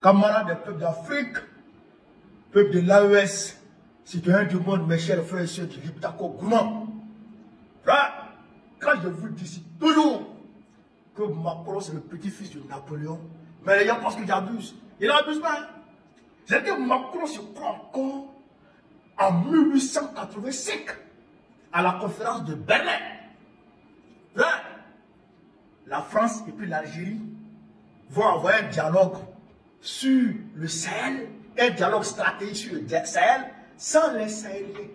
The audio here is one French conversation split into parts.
camarades des peuples d'Afrique, peuple de l'AES, citoyens du monde, mes chers frères et sœurs du Liptako Gourmand. Là, quand je vous dis toujours que Macron c'est le petit-fils de Napoléon, mais les gens pensent que j'abuse. Il n'abuse pas. Hein? C'est que Macron se croit encore en 1885 à la conférence de Berlin. Là, la France et puis l'Algérie vont avoir un dialogue sur le Sahel, un dialogue stratégique sur le Sahel, sans les Sahéliens.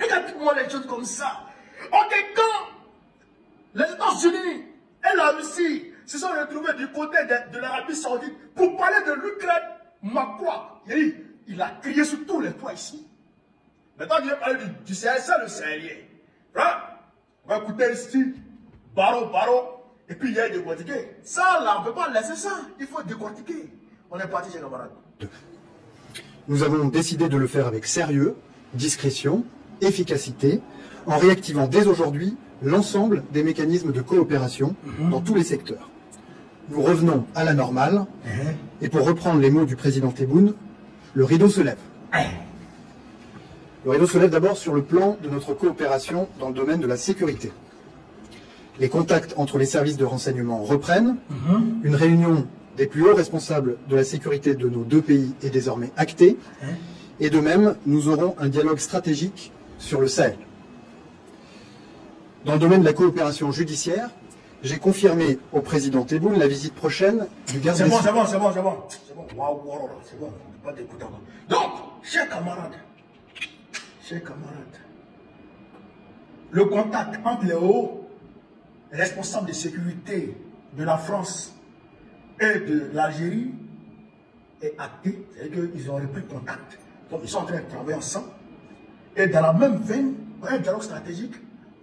Regardez-moi les choses comme ça. Ok, quand les États-Unis et la Russie se sont retrouvés du côté de l'Arabie Saoudite pour parler de l'Ukraine, Macron, il a crié sur tous les toits ici. Maintenant, je vais parler du Sahel, c'est le Sahélien. Hein? On va écouter ici, baro, et puis il y a décortiquer. Ça, là, on ne peut pas laisser ça. Il faut décortiquer. On est parti chez les camarades. Nous avons décidé de le faire avec sérieux, discrétion, efficacité, en réactivant dès aujourd'hui l'ensemble des mécanismes de coopération dans tous les secteurs. Nous revenons à la normale, et pour reprendre les mots du président Tebboune, le rideau se lève. Le rideau se lève d'abord sur le plan de notre coopération dans le domaine de la sécurité. Les contacts entre les services de renseignement reprennent. Une réunion des plus hauts responsables de la sécurité de nos deux pays est désormais actée. Et de même, nous aurons un dialogue stratégique sur le Sahel. Dans le domaine de la coopération judiciaire, j'ai confirmé au président Tebboune la visite prochaine du garde des Sceaux. C'est bon. C'est bon, pas d'écouter. Donc, chers camarades, le contact entre les hauts responsables de sécurité de la France et de l'Algérie est acté, c'est-à-dire qu'ils ont repris contact. Donc, ils sont en train de travailler ensemble. Et dans la même veine, un dialogue stratégique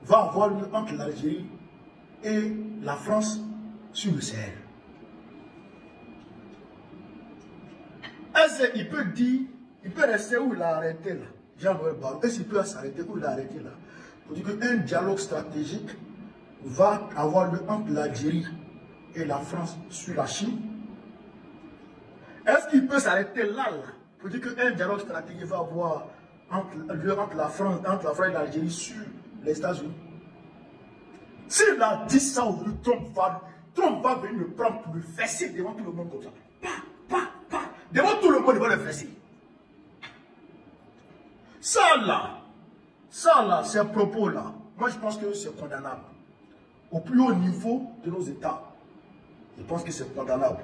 va avoir lieu entre l'Algérie et la France sur le Sahel. Est-ce qu'il peut dire, il peut rester où il a arrêté là? Jean-Noël Barrot, est-ce qu'il peut s'arrêter où il a arrêté là? Pour dire qu'un dialogue stratégique va avoir lieu entre l'Algérie et la France sur la Chine. Est-ce qu'il peut s'arrêter là, pour dire qu'un dialogue stratégique va avoir lieu entre la France et l'Algérie sur les États-Unis? S'il a dit ça aujourd'hui, Trump va venir le prendre pour le fesser devant tout le monde comme ça. Devant tout le monde, il va le fesser. Ça là, ces propos-là, moi je pense que c'est condamnable. Au plus haut niveau de nos États, je pense que c'est condamnable.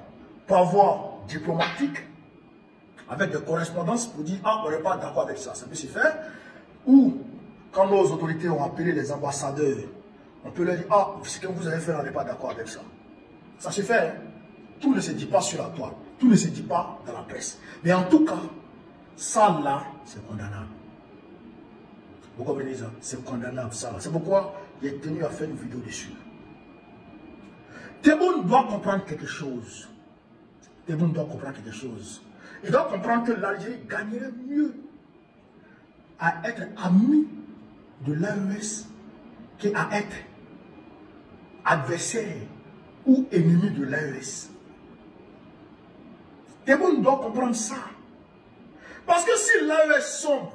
Par voie diplomatique, avec des correspondances pour dire, ah, on n'est pas d'accord avec ça, ça peut se faire. Ou, quand nos autorités ont appelé les ambassadeurs, on peut leur dire, ah, ce que vous avez fait, on n'est pas d'accord avec ça. Ça se fait, hein? Tout ne se dit pas sur la toile, tout ne se dit pas dans la presse. Mais en tout cas, ça là, c'est condamnable. Vous comprenez ça? C'est condamnable, ça là. C'est pourquoi j'ai tenu à faire une vidéo dessus. Tebboune doit comprendre quelque chose. Il doit comprendre que l'Algérie gagnerait mieux à être ami de l'AES qu'à être adversaire ou ennemi de l'AES. Tebboune doit comprendre ça. Parce que si l'AES sombre,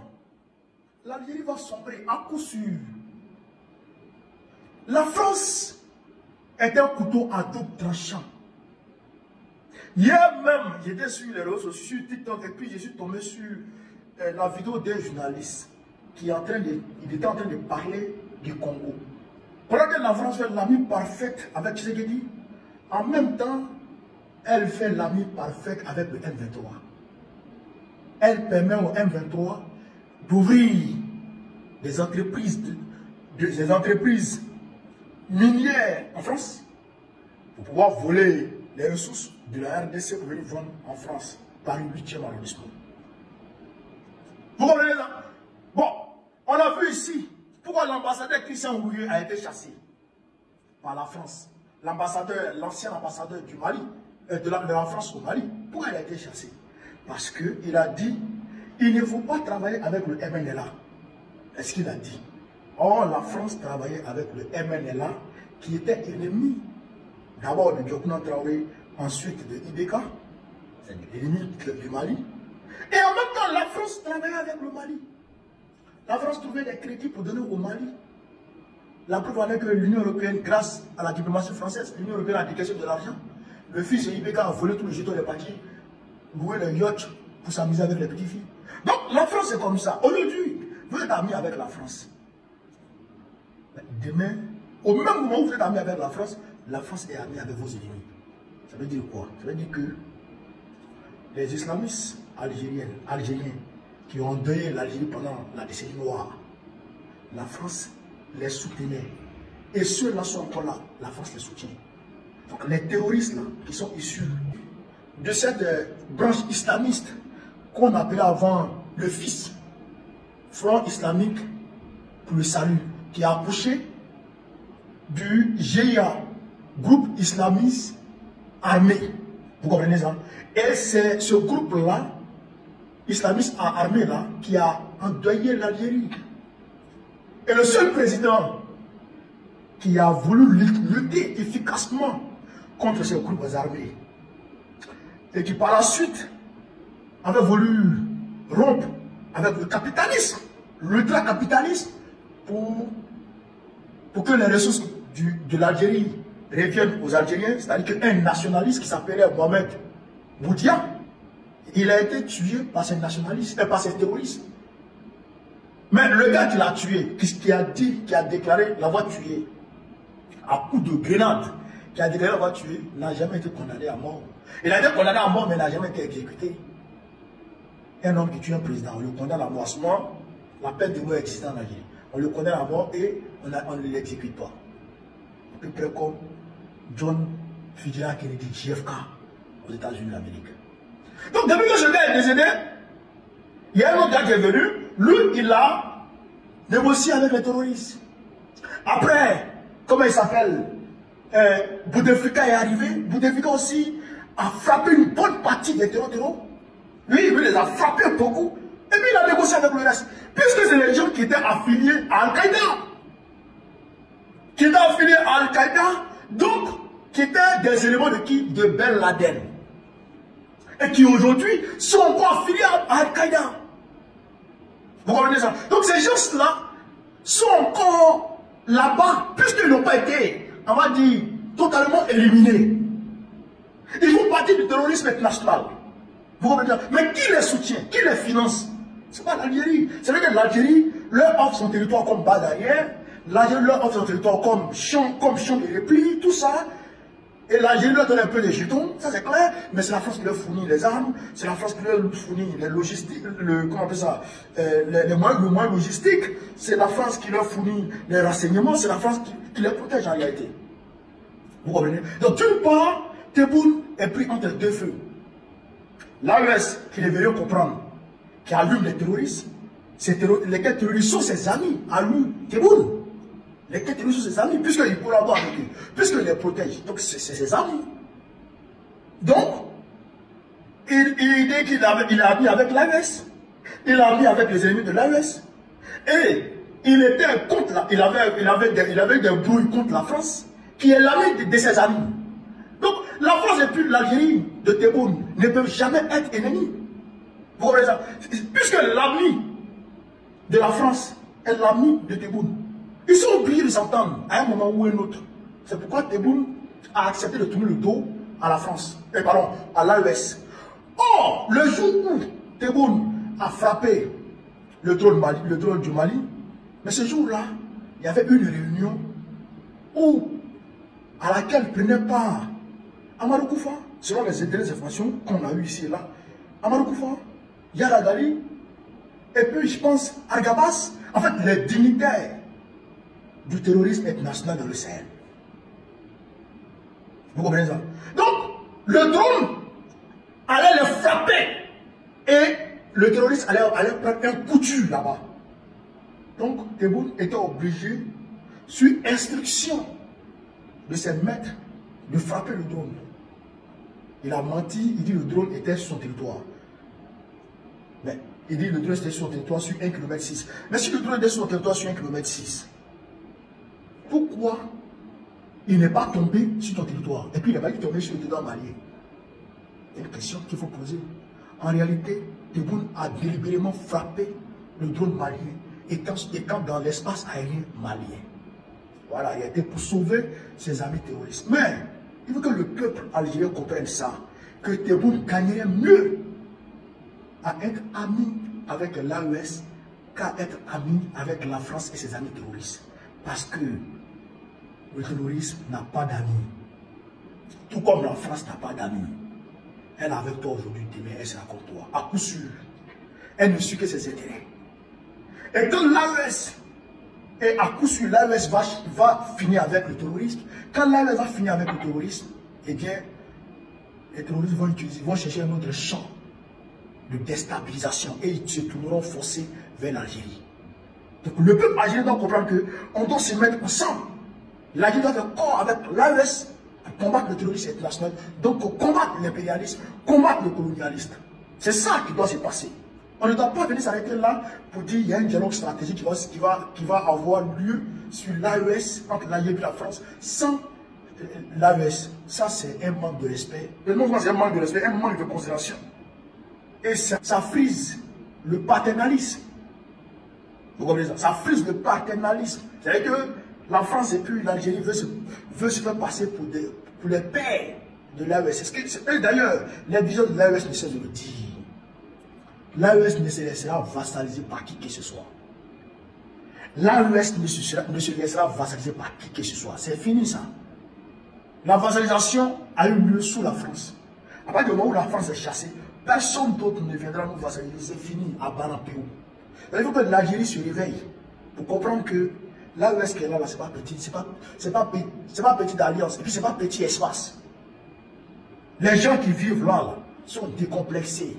l'Algérie va sombrer à coup sûr. La France est un couteau à double tranchant. Hier même, j'étais sur les réseaux sociaux, sur TikTok, et puis je suis tombé sur la vidéo d'un journaliste qui est il était en train de parler du Congo. Pendant que la France fait l'ami parfaite avec Tshisekedi, en même temps, elle fait l'ami parfaite avec le M23. Elle permet au M23 d'ouvrir des entreprises, des entreprises minières en France pour pouvoir voler les ressources de la RDC pour venir vendre en France par le 8e arrondissement. Vous comprenez ça? Bon, on a vu ici pourquoi l'ambassadeur Christian Ouyé a été chassé par la France. L'ambassadeur, l'ancien ambassadeur du Mali, de la France au Mali, pourquoi il a été chassé? Parce qu'il a dit, il ne faut pas travailler avec le MNLA. Est-ce qu'il a dit? Or, la France travaillait avec le MNLA, qui était ennemi d'abord de Diokouna Traoré, ensuite de Ibeka, c'est l'ennemi du Mali. Et en même temps, la France travaillait avec le Mali. La France trouvait des crédits pour donner au Mali. La preuve en est que l'Union européenne, grâce à la diplomatie française, l'Union européenne a décaissé de l'argent. Le fils de Ibeka a volé tous les jetons des papiers, loué les yachts pour s'amuser avec les petites filles. Donc la France est comme ça. Aujourd'hui, vous êtes amis avec la France. Demain, au même moment où vous êtes amis avec la France est amie avec vos ennemis. Ça veut dire quoi? Ça veut dire que les islamistes algériens qui ont endeuillé l'Algérie pendant la décennie noire, la France les soutenait. Et ceux-là sont encore là, la France les soutient. Donc les terroristes là, qui sont issus de cette branche islamiste qu'on appelait avant le FIS, Front islamique pour le salut, qui a accouché du GIA, groupe islamiste armé. Vous comprenez ça? Et c'est ce groupe-là, islamiste armé là, qui a endeuillé l'Algérie. Et le seul président qui a voulu lutter efficacement contre ces groupes armés et qui par la suite avait voulu rompre avec le capitalisme, l'ultra-capitalisme, pour que les ressources de l'Algérie reviennent aux Algériens, c'est-à-dire qu'un nationaliste qui s'appelait Mohamed Boudia, il a été tué par ces nationalistes et par ces terroristes. Mais le gars qui l'a tué, qui a déclaré l'avoir tué à coups de grenade, qui a déclaré l'avoir tué, n'a jamais été condamné à mort. Il a été condamné à mort, mais n'a jamais été exécuté. Un homme qui tue un président, on le condamne à mort. À ce moment, la peine de mort existe en Algérie. On le condamne à mort et on ne l'exécute pas. À peu près comme John Fitzgerald Kennedy, JFK, aux États-Unis d'Amérique. Donc, depuis que ce gars est décédé, il y a un autre gars qui est venu, lui, il a négocié avec les terroristes. Après, comment il s'appelle, Bouteflika est arrivé, Bouteflika aussi a frappé une bonne partie des terroristes. Lui, il les a frappés beaucoup, et puis il a négocié avec le reste. Puisque c'est les gens qui étaient affiliés à Al-Qaïda. Qui étaient affiliés à Al-Qaïda, donc, qui étaient des éléments de qui? De Ben Laden. Et qui aujourd'hui sont encore affiliés à Al-Qaïda. Vous comprenez ça? Donc ces gens-là sont encore là-bas, puisqu'ils n'ont pas été, on va dire, totalement éliminés. Ils font partie du terrorisme international. Vous comprenez ça? Mais qui les soutient? Qui les finance? Ce n'est pas l'Algérie. C'est vrai que l'Algérie leur offre son territoire comme base arrière, l'Algérie leur offre son territoire comme champ de repli, tout ça. Et l'Algérie leur donne un peu des jetons, ça c'est clair, mais c'est la France qui leur fournit les armes, c'est la France qui leur fournit les logistiques, comment on appelle ça, le moyen logistique, c'est la France qui leur fournit les renseignements, c'est la France qui les protège en réalité. Vous comprenez? Donc d'une part, Tebboune est pris entre deux feux. L'AES, qui devrait comprendre, qui allume les terroristes, lesquels terroristes sont ses amis, à lui, Tebboune. Les terroristes sont ses amis, puisqu'ils collaborent avec eux, puisqu'ils les protègent. Donc, c'est ses amis. Donc, il dit qu'il a mis avec l'AES. Il a mis avec les ennemis de l'AES. Et il était contre il avait des brouilles contre la France, qui est l'ami de ses amis. Donc, la France et puis l'Algérie de Tebboune ne peuvent jamais être ennemis. Vous comprenez ça? Puisque l'ami de la France est l'ami de Tebboune. Ils sont obligés de s'entendre à un moment ou à un autre. C'est pourquoi Tebboune a accepté de tourner le dos à la France. Pardon, à l'AES. Or, le jour où Tebboune a frappé le drone du Mali, mais ce jour-là, il y avait une réunion à laquelle prenait part Amadou Koufa, selon les dernières informations qu'on a eues ici et là. Amadou Koufa, Yara Gali, et puis je pense Argabas, en fait les dignitaires du terrorisme international dans le Sahel. Vous comprenez ça? Donc, le drone allait le frapper et le terroriste allait prendre un coup de jus là-bas. Donc, Tebboune était obligé, sur instruction de ses maîtres, de frapper le drone. Il a menti, il dit que le drone était sur son territoire. Mais il dit que le drone était sur son territoire sur 1,6 km. Mais si le drone était sur son territoire sur 1,6 km, pourquoi il n'est pas tombé sur ton territoire? Et puis il n'est pas tombé sur le territoire malien. une question qu'il faut poser. En réalité, Tebboune a délibérément frappé le drone malien, étant dans l'espace aérien malien. Voilà, il a été pour sauver ses amis terroristes. Mais il faut que le peuple algérien comprenne ça, que Tebboune gagnerait mieux à être ami avec l'AES qu'à être ami avec la France et ses amis terroristes. Parce que le terrorisme n'a pas d'amis. Tout comme la France n'a pas d'amis. Elle est avec toi aujourd'hui, demain, elle sera contre toi. À coup sûr. Elle ne suit que ses intérêts. Et quand l'AES, et à coup sûr, l'AES va finir avec le terrorisme. Quand l'AES va finir avec le terrorisme, eh bien, les terroristes vont chercher un autre champ de déstabilisation et ils se tourneront forcés vers l'Algérie. Donc le peuple algérien doit comprendre qu'on doit se mettre ensemble. L'Algérie doit faire corps avec l'AES pour combattre le terrorisme international, donc pour combattre l'impérialisme, combattre le colonialisme. C'est ça qui doit se passer. On ne doit pas venir s'arrêter là pour dire qu'il y a un dialogue stratégique qui va avoir lieu sur l'AES entre l'Algérie et la France sans l'AES. Ça, c'est un manque de respect. Non seulement c'est un manque de respect, un manque de considération. Et ça frise le paternalisme. Vous comprenez ça? Ça frise le paternalisme. C'est-à-dire que la France et puis l'Algérie veut se faire passer pour les pères de l'AES. D'ailleurs, les dirigeants de l'AES ne cessent de le dire. L'AES ne se laissera vassaliser par qui que ce soit. L'AES ne se laissera vassaliser par qui que ce soit. C'est fini ça. La vassalisation a eu lieu sous la France. À partir du moment où la France est chassée, personne d'autre ne viendra nous vassaliser. C'est fini à Banapéou. Il faut que l'Algérie se réveille pour comprendre que l'AES qui est là, c'est pas petit, c'est pas petite alliance, et puis c'est pas petit espace. Les gens qui vivent là sont décomplexés,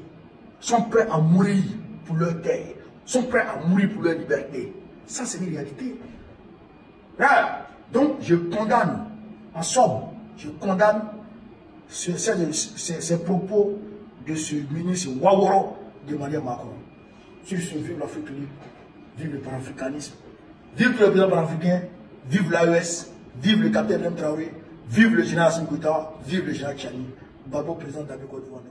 sont prêts à mourir pour leur terre, sont prêts à mourir pour leur liberté. Ça, c'est une réalité. Là, donc, je condamne, en somme, je condamne ces propos de ce ministre Ouattara d'Emmanuel Macron. Sur ce, vive l'Afrique libre, vive le panafricanisme, vive le président panafricain, vive l'AES, vive le capitaine M. Traoré, vive le général Assimi Goïta, vive le général Tchani. Babo, président de la Côte d'Ivoire.